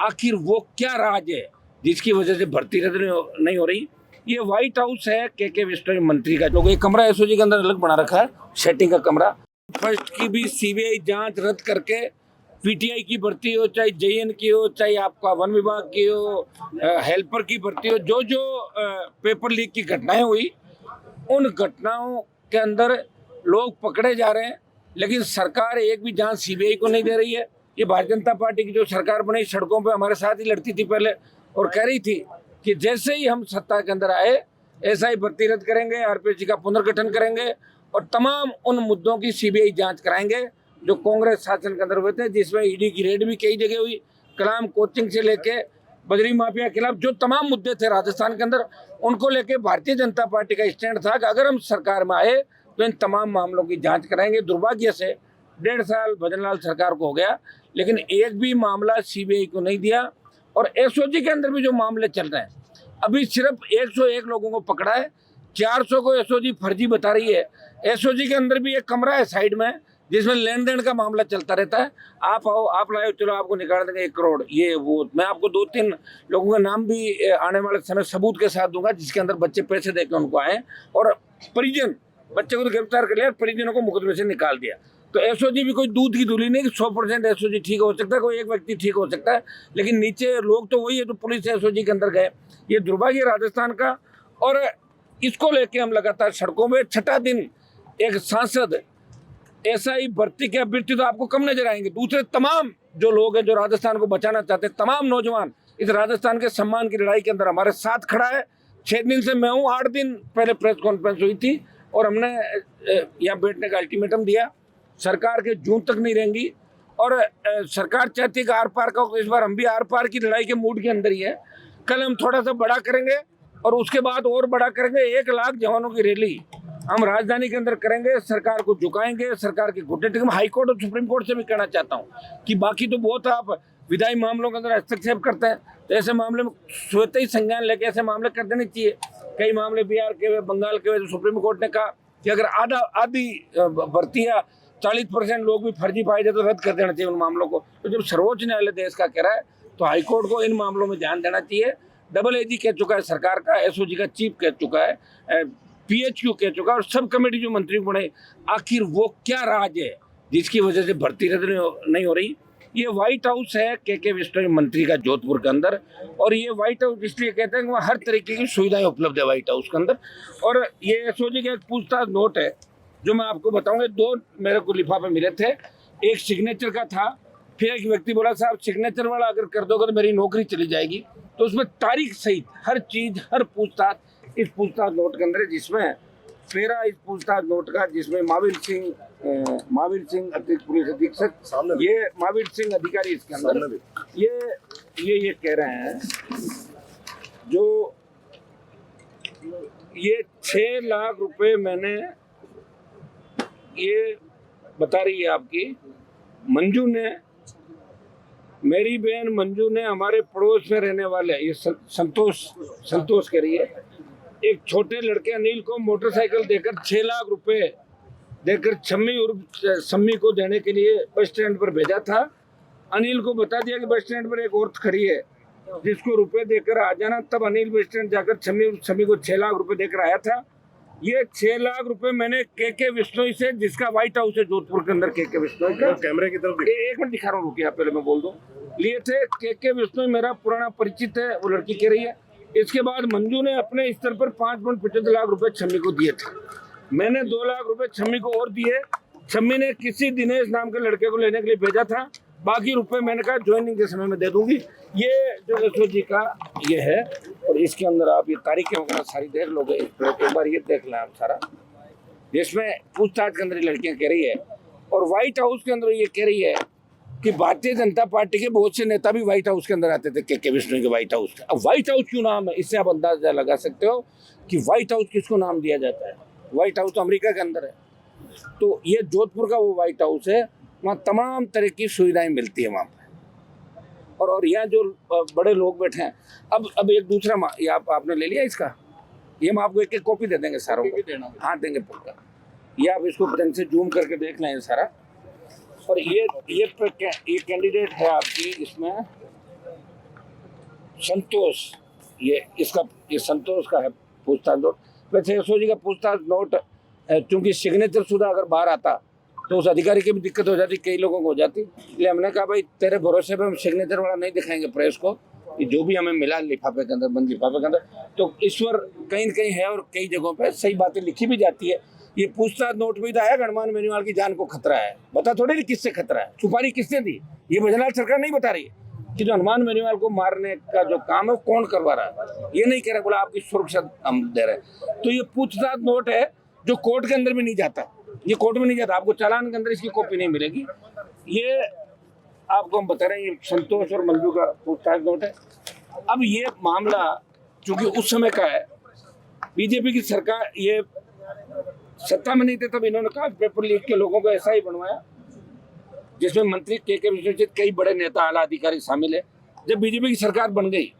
आखिर वो क्या राज है जिसकी वजह से भर्ती रद्द नहीं हो रही। ये व्हाइट हाउस है के बिश्नोई मंत्री का, जो एक कमरा एसओजी के अंदर अलग बना रखा है, सेटिंग का कमरा। फर्स्ट की भी सीबीआई जांच रद्द करके पीटीआई की भर्ती हो, चाहे जेएन की हो, चाहे आपका वन विभाग की हो, हेल्पर की भर्ती हो, जो जो पेपर लीक की घटनाएं हुई, उन घटनाओं के अंदर लोग पकड़े जा रहे हैं, लेकिन सरकार एक भी जांच सीबीआई को नहीं दे रही है। ये भारतीय जनता पार्टी की जो सरकार बनी, सड़कों पे हमारे साथ ही लड़ती थी पहले, और कह रही थी कि जैसे ही हम सत्ता के अंदर आए ऐसा ही भर्ती रद्द करेंगे, आरपीएससी का पुनर्गठन करेंगे और तमाम उन मुद्दों की सीबीआई जांच कराएंगे जो कांग्रेस शासन के अंदर हुए थे, जिसमें ईडी की रेड भी कई जगह हुई। कलाम कोचिंग से लेके बजरी माफिया के खिलाफ जो तमाम मुद्दे थे राजस्थान के अंदर, उनको लेके भारतीय जनता पार्टी का स्टैंड था कि अगर हम सरकार में आए तो इन तमाम मामलों की जांच कराएंगे। दुर्भाग्य से 1.5 साल भजनलाल सरकार को हो गया, लेकिन एक भी मामला सीबीआई को नहीं दिया। और एसओजी के अंदर भी जो मामले चल रहे हैं, अभी सिर्फ 101 लोगों को पकड़ा है, 400 को एसओजी फर्जी बता रही है। एसओजी के अंदर भी एक कमरा है साइड में जिसमें लेन देन का मामला चलता रहता है। आप आओ, आप लाओ, चलो आपको निकाल देंगे 1 करोड़, ये वो। मैं आपको 2-3 लोगों का नाम भी आने वाले समय सबूत के साथ दूंगा, जिसके अंदर बच्चे पैसे देकर उनको आए और परिजन बच्चे को तो गिरफ्तार कर लिया, परिजनों को मुकदमे से निकाल दिया। तो एसओजी भी कोई दूध की धुली नहीं कि 100% एसओजी ठीक हो सकता है, कोई एक व्यक्ति ठीक हो सकता है, लेकिन नीचे लोग तो वही है जो पुलिस एसओजी के अंदर गए। ये दुर्भाग्य राजस्थान का, और इसको लेके हम लगातार सड़कों में। 6ठा दिन एक सांसद ऐसा ही भर्ती के अभ्यर्थी तो आपको कम नजर आएंगे, दूसरे तमाम जो लोग हैं जो राजस्थान को बचाना चाहते हैं, तमाम नौजवान इस राजस्थान के सम्मान की लड़ाई के अंदर हमारे साथ खड़ा है। 6 दिन से मैं हूँ, 8 दिन पहले प्रेस कॉन्फ्रेंस हुई थी और हमने यहाँ बैठने का अल्टीमेटम दिया। सरकार के जून तक नहीं रहेंगी और सरकार चाहती है कि आर पार का, इस बार हम भी आर पार की लड़ाई के मूड के अंदर ही है। कल हम थोड़ा सा बड़ा करेंगे और उसके बाद और बड़ा करेंगे। 1 लाख जवानों की रैली हम राजधानी के अंदर करेंगे, सरकार को झुकाएंगे, सरकार के घुटने टेकेंगे। हाईकोर्ट और सुप्रीम कोर्ट से भी कहना चाहता हूँ कि बाकी तो बहुत आप विधायी मामलों के अंदर हस्तक्षेप करते हैं, तो ऐसे मामले में स्वतः ही संज्ञान लेके ऐसे मामले कर देने चाहिए। कई मामले बिहार के हुए, बंगाल के हुए, सुप्रीम कोर्ट ने कहा कि अगर आधी भर्तियाँ 40% लोग भी फर्जी पाए जाए तो रद्द कर देना चाहिए उन मामलों को। तो जब सर्वोच्च न्यायालय देश का कह रहा है तो हाईकोर्ट को इन मामलों में ध्यान देना चाहिए। डबल एजी कह चुका है सरकार का, एसओजी का चीफ कह चुका है, पीएचक्यू कह चुका है, और सब कमेटी जो मंत्री बने, आखिर वो क्या राज है जिसकी वजह से भर्ती रद्द नहीं हो रही। ये व्हाइट हाउस है के बिश्नोई मंत्री का जोधपुर के अंदर, और ये व्हाइट हाउस इसलिए कहते हैं कि वहाँ हर तरीके की सुविधाएं उपलब्ध है व्हाइट हाउस के अंदर। और ये एसओजी का एक पूछताछ नोट है जो मैं आपको बताऊंगा। 2 मेरे को लिफाफे मिले थे, एक सिग्नेचर का था, फिर एक व्यक्ति बोला साहब सिग्नेचर वाला अगर कर दोगे तो मेरी नौकरी चली जाएगी। तो उसमें तारीख सहित हर चीज, हर पूछताछ इस पूछताछ नोट के अंदर है, जिसमें फेरा इस पूछताछ नोट का, जिसमें महावीर सिंह अतिरिक्त पुलिस अधीक्षक, ये महावीर सिंह अधिकारी इसके अंदर ये कह रहे हैं जो ये 6 लाख रुपए मैंने, ये बता रही है आपकी मंजू ने, मेरी बहन मंजू ने हमारे पड़ोस में रहने वाले, ये संतोष कह रही है, एक छोटे लड़के अनिल को मोटरसाइकिल देकर 6 लाख रुपए देकर सम्मी को देने के लिए बस स्टैंड पर भेजा था। अनिल को बता दिया कि बस स्टैंड पर एक औरत खड़ी है जिसको रुपए देकर आ जाना। तब अनिल बस स्टैंड जाकर सम्मी को 6 लाख रुपए देकर आया था। ये 6 लाख रुपए मैंने के बिश्नोई से, जिसका व्हाइट हाउस है जोधपुर के अंदर, के बिश्नोई का, कैमरे की तरफ 1 मिनट दिखा रहा हूँ, रुकिए आप पहले मैं बोल दूं, लिए थे। के बिश्नोई मेरा पुराना परिचित है, वो लड़की कह रही है। इसके बाद मंजू ने अपने स्तर पर 5.75 लाख रुपए छम्मी को दिए थे। मैंने 2 लाख रुपए छम्मी को और दिए। छम्मी ने किसी दिनेश नाम के लड़के को लेने के लिए भेजा था। बाकी रुपए मैंने कहा ज्वाइनिंग के समय में दे दूंगी। ये जो एसओजी का ये है, और इसके अंदर आप ये तारीखें वगैरह सारी देख लोगे, एक बार ये देख लें आप सारा, जिसमें पूछताछ के अंदर लड़कियां कह रही है। और व्हाइट हाउस के अंदर ये कह रही है कि भारतीय जनता पार्टी के बहुत से नेता भी व्हाइट हाउस के अंदर आते थे, के बिश्नोई के व्हाइट हाउस। अब व्हाइट हाउस क्यों नाम है, इससे आप अंदाजा लगा सकते हो कि व्हाइट हाउस किसको नाम दिया जाता है। व्हाइट हाउस तो अमेरिका के अंदर है, तो ये जोधपुर का वो व्हाइट हाउस है, वहाँ तमाम तरह की सुविधाएं मिलती है वहाँ पे। और यहाँ जो बड़े लोग बैठे हैं, अब एक दूसरा ये आपने ले लिया इसका, ये हम आपको एक कॉपी दे देंगे सारों को, हाँ देंगे पक्का। ये आप इसको पेन से जूम करके देख लें सारा। और ये कैंडिडेट है आपकी, इसमें संतोष, ये संतोष का है पूछताछ नोट। वैसे एसओजी का पूछताछ नोट चूंकि सिग्नेचर शुदा अगर बाहर आता तो उस अधिकारी की भी दिक्कत हो जाती, कई लोगों को हो जाती। इसलिए हमने कहा भाई तेरे भरोसे पे हम सिग्नेचर वाला नहीं दिखाएंगे प्रेस को, कि जो भी हमें मिला लिफाफे के अंदर, बंद लिफाफे के अंदर, तो ईश्वर कहीं न कहीं है और कई जगहों पे सही बातें लिखी भी जाती है। ये पूछताछ नोट में था हनुमान बेनीवाल की जान को खतरा है, बता थोड़ी नहीं किससे खतरा है, सुपारी किसने दी, ये भजनलाल सरकार नहीं बता रही है कि जो हनुमान बेनीवाल को मारने का जो काम है वो कौन करवा रहा है। ये नहीं कह रहा, बोला आपकी सुरक्षा हम दे रहे हैं। तो ये पूछताछ नोट है जो कोर्ट के अंदर भी नहीं जाता, ये कोर्ट में नहीं जाता, आपको चालान के अंदर इसकी कॉपी नहीं मिलेगी। ये आपको हम बता रहे हैं, ये संतोष और मंजू का पूछताछ नोट है। अब ये मामला चूंकि उस समय का है, बीजेपी की सरकार ये सत्ता में नहीं थे तब इन्होंने कहा पेपर लीक के लोगों को ऐसा ही बनवाया, जिसमें मंत्री के विष्णु सहित कई बड़े नेता आला अधिकारी शामिल है। जब बीजेपी की सरकार बन गई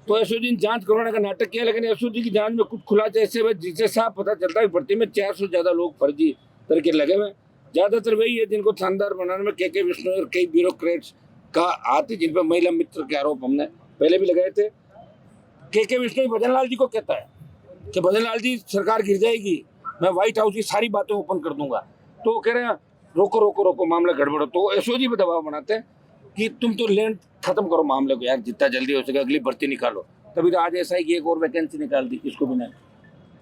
तो एसओजी ने जांच करवाने का नाटक किया, लेकिन एसओजी की जांच में कुछ खुलासे ऐसे हुए जिससे साफ पता चलता है भर्ती में 400 से ज्यादा लोग फर्जी तरीके लगे हुए। ज्यादातर वही है जिनको शानदार बनाने में के विष्णु और कई ब्यूरोक्रेट्स का हाथ है, जिन पर महिला मित्र के आरोप हमने पहले भी लगाए थे। के विष्णु भजनलाल जी को कहता है कि भजनलाल जी सरकार गिर जाएगी, मैं व्हाइट हाउस की सारी बातें ओपन कर दूंगा, तो वो कह रहे हैं रोको रोको रोको, मामला गड़बड़। तो एसओजी पे दबाव बनाते हैं कि तुम तो लेंथ खत्म करो मामले को यार, जितना जल्दी हो सके अगली भर्ती निकालो। तभी तो आज ऐसा है कि एक और वैकेंसी निकाल दी, इसको भी नहीं,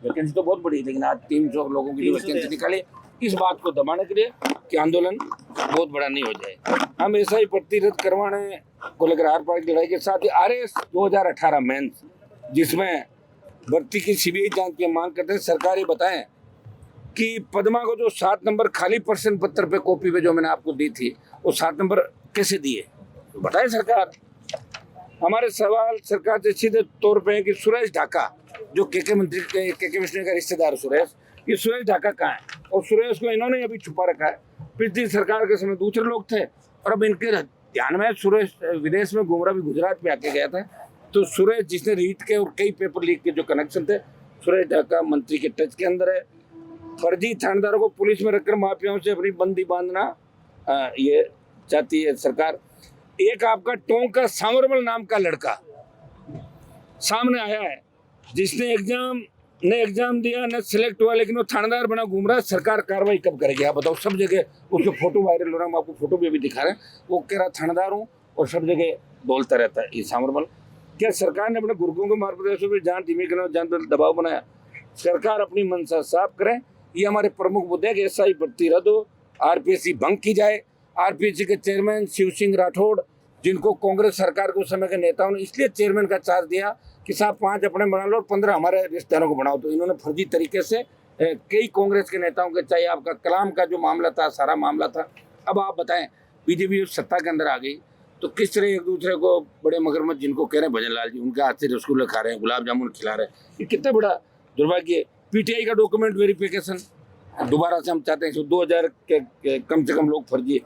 वैकेंसी तो बहुत बड़ी, लेकिन आज 300 लोगों की वैकेंसी निकाली इस बात को दबाने के लिए कि आंदोलन बहुत बड़ा नहीं हो जाए। हम ऐसा ही भर्ती रद्द करवाने को लेकर आर पार की लड़ाई के साथ ही RS 2018 मेंस, जिसमें भर्ती की सीबीआई जांच की मांग करते हैं। सरकार ये बताएं कि पद्मा को जो 7 नंबर खाली प्रश्न पत्र पे कॉपी पे जो मैंने आपको दी थी, वो 7 नंबर कैसे दिए, तो बताएं सरकार। हमारे सवाल सरकार से सीधे तौर पे है कि सुरेश ढाका, जो के मंत्री के विष्णु का रिश्तेदार सुरेश, ये सुरेश ढाका कहाँ है, और सुरेश को इन्होंने अभी छुपा रखा है। पिछली सरकार के समय दूसरे लोग थे और अब इनके ध्यान में सुरेश विदेश में घूम रहा, भी गुजरात में आके गया था। तो सुरेश जिसने रीट के और कई पेपर लीक के जो कनेक्शन थे, सुरेश ढाका मंत्री के टच के अंदर है। फर्जी थानेदारों को पुलिस में रखकर माफियाओं से अपनी बंदी बांधना ये चाहती है सरकार। एक आपका टोंक का सांवरमल नाम का लड़का सामने आया है, जिसने एग्जाम दिया, न सिलेक्ट हुआ, लेकिन वो थानेदार बना घूम रहा है। सरकार कार्रवाई कब करेगी आप बताओ? सब जगह उसके फोटो वायरल हो रहा है, हम आपको फोटो भी अभी दिखा रहे हैं। वो कह रहा थानेदार हूँ और सब जगह बोलता रहता है ये सांवरमल। क्या सरकार ने अपने गुर्गों को मार प्रदेशों में जान धीमी करने जान पर दबाव बनाया? सरकार अपनी मंशा साफ करें, ये हमारे प्रमुख मुद्दे हैं कि SI भर्ती रद्द हो, RPSC भंग की जाए। RPSC के चेयरमैन शिव सिंह राठौड़, जिनको कांग्रेस सरकार के उस समय के नेताओं ने इसलिए चेयरमैन का चार्ज दिया कि साहब 5 अपने बना लो और 15 हमारे रिश्तेदारों को बनाओ, तो इन्होंने फर्जी तरीके से कई कांग्रेस के नेताओं के, चाहे आपका कलाम का जो मामला था, सारा मामला था। अब आप बताएं, बीजेपी सत्ता के अंदर आ गई तो किस तरह एक दूसरे को बड़े मगरमच्छ, जिनको कह रहे हैं भजनलाल जी, उनके हाथ से रसगुल्ले खा रहे हैं, गुलाब जामुन खिला रहे हैं, ये कितना बड़ा दुर्भाग्य है। PTI का डॉक्यूमेंट वेरिफिकेशन दोबारा से हम चाहते हैं, 2000 के कम से कम लोग फर्जी